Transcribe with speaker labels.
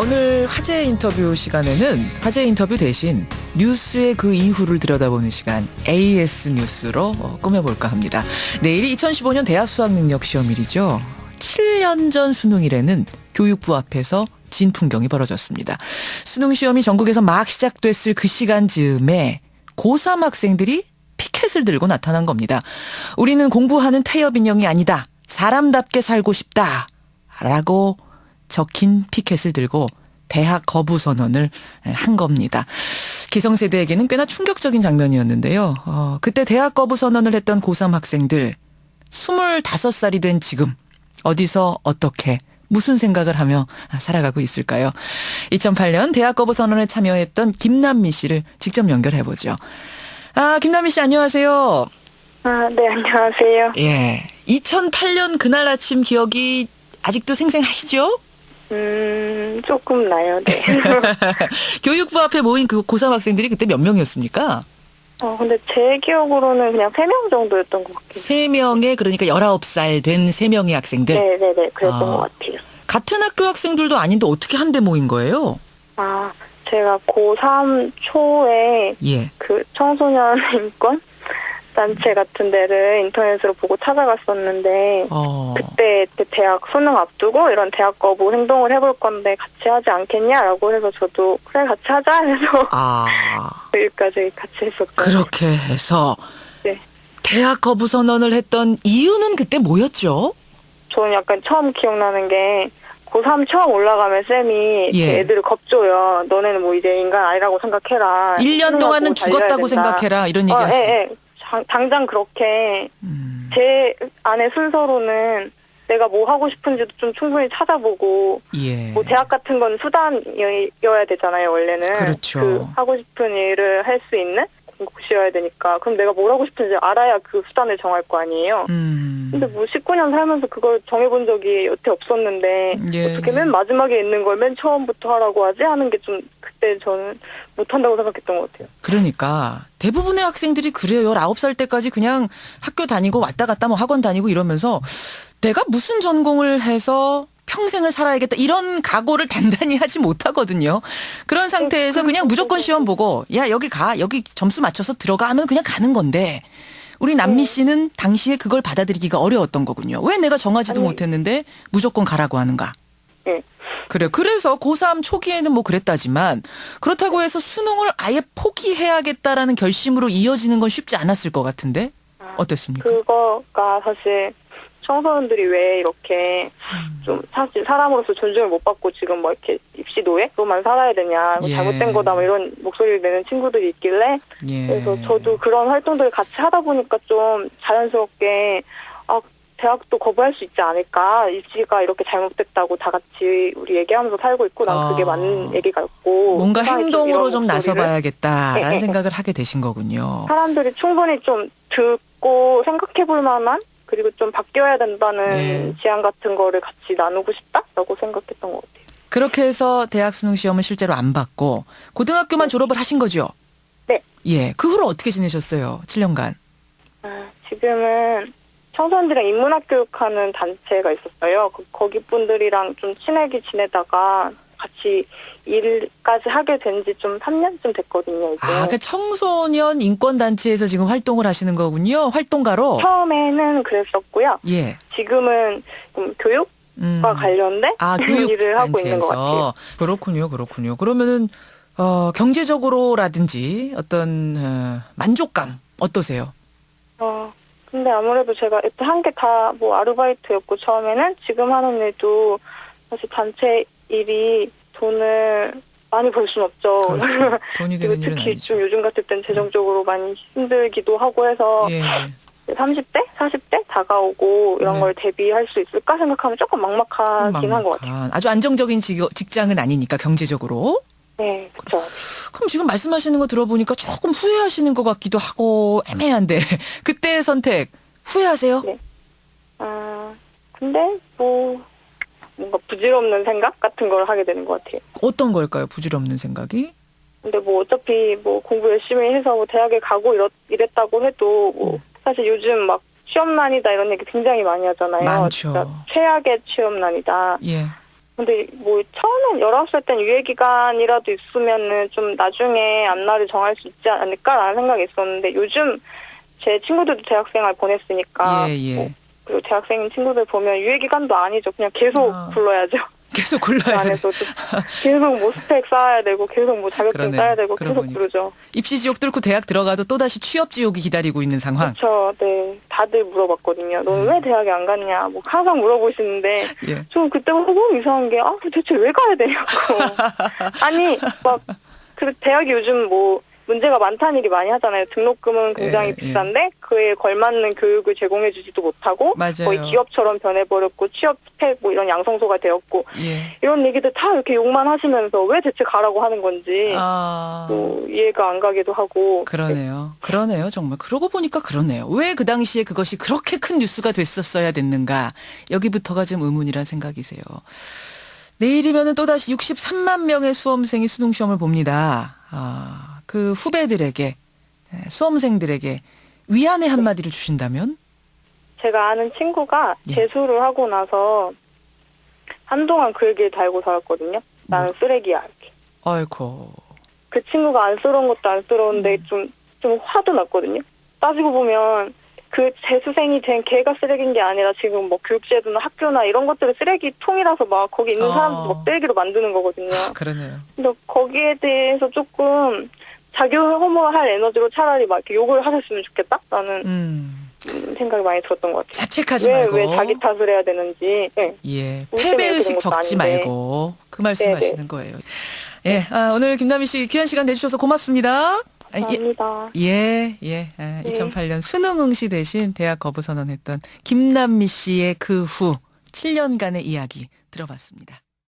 Speaker 1: 오늘 화제 인터뷰 시간에는 화제 인터뷰 대신 뉴스의 그 이후를 들여다보는 시간 AS 뉴스로 꾸며볼까 합니다. 내일이 2015년 대학 수학능력시험일이죠. 7년 전 수능일에는 교육부 앞에서 진풍경이 벌어졌습니다. 수능시험이 전국에서 막 시작됐을 그 시간 즈음에 고3 학생들이 피켓을 들고 나타난 겁니다. 우리는 공부하는 태엽 인형이 아니다. 사람답게 살고 싶다. 라고 적힌 피켓을 들고 대학 거부 선언을 한 겁니다. 기성세대에게는 꽤나 충격적인 장면이었는데요. 그때 대학 거부 선언을 했던 고3 학생들 25살이 된 지금 어디서 어떻게 무슨 생각을 하며 살아가고 있을까요? 2008년 대학 거부 선언에 참여했던 김남미 씨를 직접 연결해보죠. 김남미 씨 안녕하세요.
Speaker 2: 네, 안녕하세요.
Speaker 1: 2008년 그날 아침 기억이 아직도 생생하시죠?
Speaker 2: 조금 나요, 네.
Speaker 1: 교육부 앞에 모인 그 고3 학생들이 그때 몇 명이었습니까?
Speaker 2: 근데 제 기억으로는 그냥 3명 정도였던 것 같아요.
Speaker 1: 3명의, 그러니까 19살 된 3명의 학생들?
Speaker 2: 네네네, 그랬던 것 같아요.
Speaker 1: 같은 학교 학생들도 아닌데 어떻게 한데 모인 거예요?
Speaker 2: 제가 고3 초에 그 청소년 인권 단체 같은 데를 인터넷으로 보고 찾아갔었는데 그때 대학 수능 앞두고 이런 대학 거부 행동을 해볼 건데 같이 하지 않겠냐라고 해서 저도 그래 같이 하자 해서 여기까지 같이 했었죠.
Speaker 1: 그렇게 해서
Speaker 2: 네.
Speaker 1: 대학 거부 선언을 했던 이유는 그때 뭐였죠?
Speaker 2: 저는 약간 처음 기억나는 게 고3 처음 올라가면 쌤이 애들을 겁줘요. 너네는 뭐 이제 인간 아니라고 생각해라.
Speaker 1: 1년 동안은 죽었다고 생각해라 이런 얘기 하시죠.
Speaker 2: 당장 그렇게 제 안의 순서로는 내가 뭐 하고 싶은지도 좀 충분히 찾아보고 뭐 대학 같은 건 수단이어야 되잖아요 원래는.
Speaker 1: 그렇죠.
Speaker 2: 그 하고 싶은 일을 할 수 있는 곳이어야 되니까 그럼 내가 뭘 하고 싶은지 알아야 그 수단을 정할 거 아니에요. 근데 뭐 19년 살면서 그걸 정해본 적이 여태 없었는데 어떻게 맨 마지막에 있는 걸 맨 처음부터 하라고 하지 하는 게 좀 그때 저는 못한다고 생각했던 것 같아요.
Speaker 1: 그러니까 대부분의 학생들이 그래요. 19살 때까지 그냥 학교 다니고 왔다 갔다 뭐 학원 다니고 이러면서 내가 무슨 전공을 해서 평생을 살아야겠다 이런 각오를 단단히 하지 못하거든요. 그런 상태에서 그냥 무조건 시험 보고 야 여기 가 여기 점수 맞춰서 들어가 하면 그냥 가는 건데 우리 남미 씨는 당시에 그걸 받아들이기가 어려웠던 거군요. 왜 내가 정하지도 못했는데 무조건 가라고 하는가? 그래요. 그래서 고3 초기에는 뭐 그랬다지만 그렇다고 해서 수능을 아예 포기해야겠다라는 결심으로 이어지는 건 쉽지 않았을 것 같은데 어땠습니까?
Speaker 2: 그거가 사실 청소년들이 왜 이렇게 좀 사실 사람으로서 존중을 못 받고 지금 뭐 이렇게 입시 노예로만 살아야 되냐 잘못된 거다 뭐 이런 목소리를 내는 친구들이 있길래 그래서 저도 그런 활동들을 같이 하다 보니까 좀 자연스럽게 대학도 거부할 수 있지 않을까 입시가 이렇게 잘못됐다고 다 같이 우리 얘기하면서 살고 있고 난 그게 맞는 얘기 같고
Speaker 1: 뭔가 행동으로 좀 나서봐야겠다라는 생각을 하게 되신 거군요.
Speaker 2: 사람들이 충분히 좀 듣고 생각해볼 만한 그리고 좀 바뀌어야 된다는 지향 같은 거를 같이 나누고 싶다라고 생각했던 것 같아요.
Speaker 1: 그렇게 해서 대학 수능 시험은 실제로 안 받고 고등학교만 졸업을 하신 거죠?
Speaker 2: 네.
Speaker 1: 그 후로 어떻게 지내셨어요? 7년간.
Speaker 2: 지금은 청소년들이랑 인문학 교육하는 단체가 있었어요. 거기 분들이랑 좀 친하게 지내다가 같이 일까지 하게 된 지 좀 3년쯤 됐거든요, 이제.
Speaker 1: 그 청소년 인권단체에서 지금 활동을 하시는 거군요? 활동가로?
Speaker 2: 처음에는 그랬었고요. 지금은 좀 교육과 관련된
Speaker 1: 교육
Speaker 2: 일을 하고 있는 것 같아요.
Speaker 1: 그렇군요. 그러면은, 경제적으로라든지 어떤, 만족감 어떠세요?
Speaker 2: 근데 아무래도 제가 한 게 다 뭐 아르바이트였고 처음에는 지금 하는 일도 사실 단체 일이 돈을 많이 벌 수는 없죠.
Speaker 1: 그렇죠. 돈이 되는 일은
Speaker 2: 특히
Speaker 1: 아니죠.
Speaker 2: 좀 요즘 같을 땐 재정적으로 많이 힘들기도 하고 해서 30대, 40대 다가오고 이런 걸 대비할 수 있을까 생각하면 조금 막막하긴 한 것 같아요.
Speaker 1: 아주 안정적인 직장은 아니니까 경제적으로.
Speaker 2: 네, 그렇죠.
Speaker 1: 그럼 지금 말씀하시는 거 들어보니까 조금 후회하시는 것 같기도 하고 애매한데 그때의 선택 후회하세요?
Speaker 2: 네. 근데 뭔가 부질없는 생각 같은 걸 하게 되는 것 같아요.
Speaker 1: 어떤 걸까요? 부질없는 생각이?
Speaker 2: 근데 뭐 어차피 뭐 공부 열심히 해서 뭐 대학에 가고 이랬다고 해도 뭐 사실 요즘 막 취업난이다 이런 얘기 굉장히 많이 하잖아요.
Speaker 1: 많죠.
Speaker 2: 진짜 최악의 취업난이다. 근데 뭐 처음엔 19살 땐 유예 기간이라도 있으면은 좀 나중에 앞날을 정할 수 있지 않을까라는 생각이 있었는데 요즘 제 친구들도 대학생활 보냈으니까
Speaker 1: 예.
Speaker 2: 뭐 그리고 대학생 친구들 보면 유예 기간도 아니죠. 그냥 계속 굴러야죠.
Speaker 1: 계속
Speaker 2: 그
Speaker 1: 굴러야 돼.
Speaker 2: 안에서도 계속 뭐 스펙 쌓아야 되고 계속 뭐 자격증
Speaker 1: 그러네요.
Speaker 2: 따야 되고
Speaker 1: 그러고
Speaker 2: 계속
Speaker 1: 보니까.
Speaker 2: 그러죠.
Speaker 1: 입시 지옥 뚫고 대학 들어가도 또다시 취업 지옥이 기다리고 있는 상황.
Speaker 2: 그렇죠. 네. 다들 물어봤거든요. 너는 왜 대학에 안 갔냐. 뭐 항상 물어보시는데
Speaker 1: 예.
Speaker 2: 좀 그때부터 너무 이상한 게 대체 왜 가야 되냐고. 아니 막 그 대학이 요즘 뭐 문제가 많다는 얘기 많이 하잖아요. 등록금은 굉장히
Speaker 1: 예.
Speaker 2: 비싼데 그에 걸맞는 교육을 제공해주지도 못하고
Speaker 1: 맞아요.
Speaker 2: 거의 기업처럼 변해버렸고 취업 스펙 뭐 이런 양성소가 되었고
Speaker 1: 예.
Speaker 2: 이런 얘기들 다 이렇게 욕만 하시면서 왜 대체 가라고 하는 건지 뭐 이해가 안 가기도 하고.
Speaker 1: 그러네요. 그러네요. 정말. 그러고 보니까 그러네요. 왜 그 당시에 그것이 그렇게 큰 뉴스가 됐었어야 됐는가. 여기부터가 좀 의문이란 생각이세요. 내일이면은 또다시 63만 명의 수험생이 수능시험을 봅니다. 그 후배들에게, 수험생들에게 위안의 한마디를 주신다면?
Speaker 2: 제가 아는 친구가
Speaker 1: 예.
Speaker 2: 재수를 하고 나서 한동안 그 얘기를 달고 살았거든요. 나는 쓰레기야 이렇게.
Speaker 1: 아이고.
Speaker 2: 그 친구가 안쓰러운 것도 안쓰러운데 좀 화도 났거든요. 따지고 보면 그 재수생이 된 걔가 쓰레기인 게 아니라 지금 뭐 교육제도나 학교나 이런 것들을 쓰레기통이라서 막 거기 있는 사람들 막 쓰레기로 만드는 거거든요.
Speaker 1: 그러네요.
Speaker 2: 근데 거기에 대해서 조금 자기 혐오할 에너지로 차라리 막 이렇게 욕을 하셨으면 좋겠다라는 생각이 많이 들었던 것 같아요.
Speaker 1: 자책하지 말고.
Speaker 2: 왜 자기 탓을 해야 되는지. 네.
Speaker 1: 예.
Speaker 2: 우리 때문에
Speaker 1: 패배의식
Speaker 2: 그런 것도
Speaker 1: 적지
Speaker 2: 아닌데.
Speaker 1: 말고. 그 말씀하시는 거예요. 예. 오늘 김남희 씨 귀한 시간 내주셔서 고맙습니다.
Speaker 2: 감사합니다.
Speaker 1: 예. 2008년 수능 응시 대신 대학 거부 선언했던 김남미 씨의 그 후 7년간의 이야기 들어봤습니다.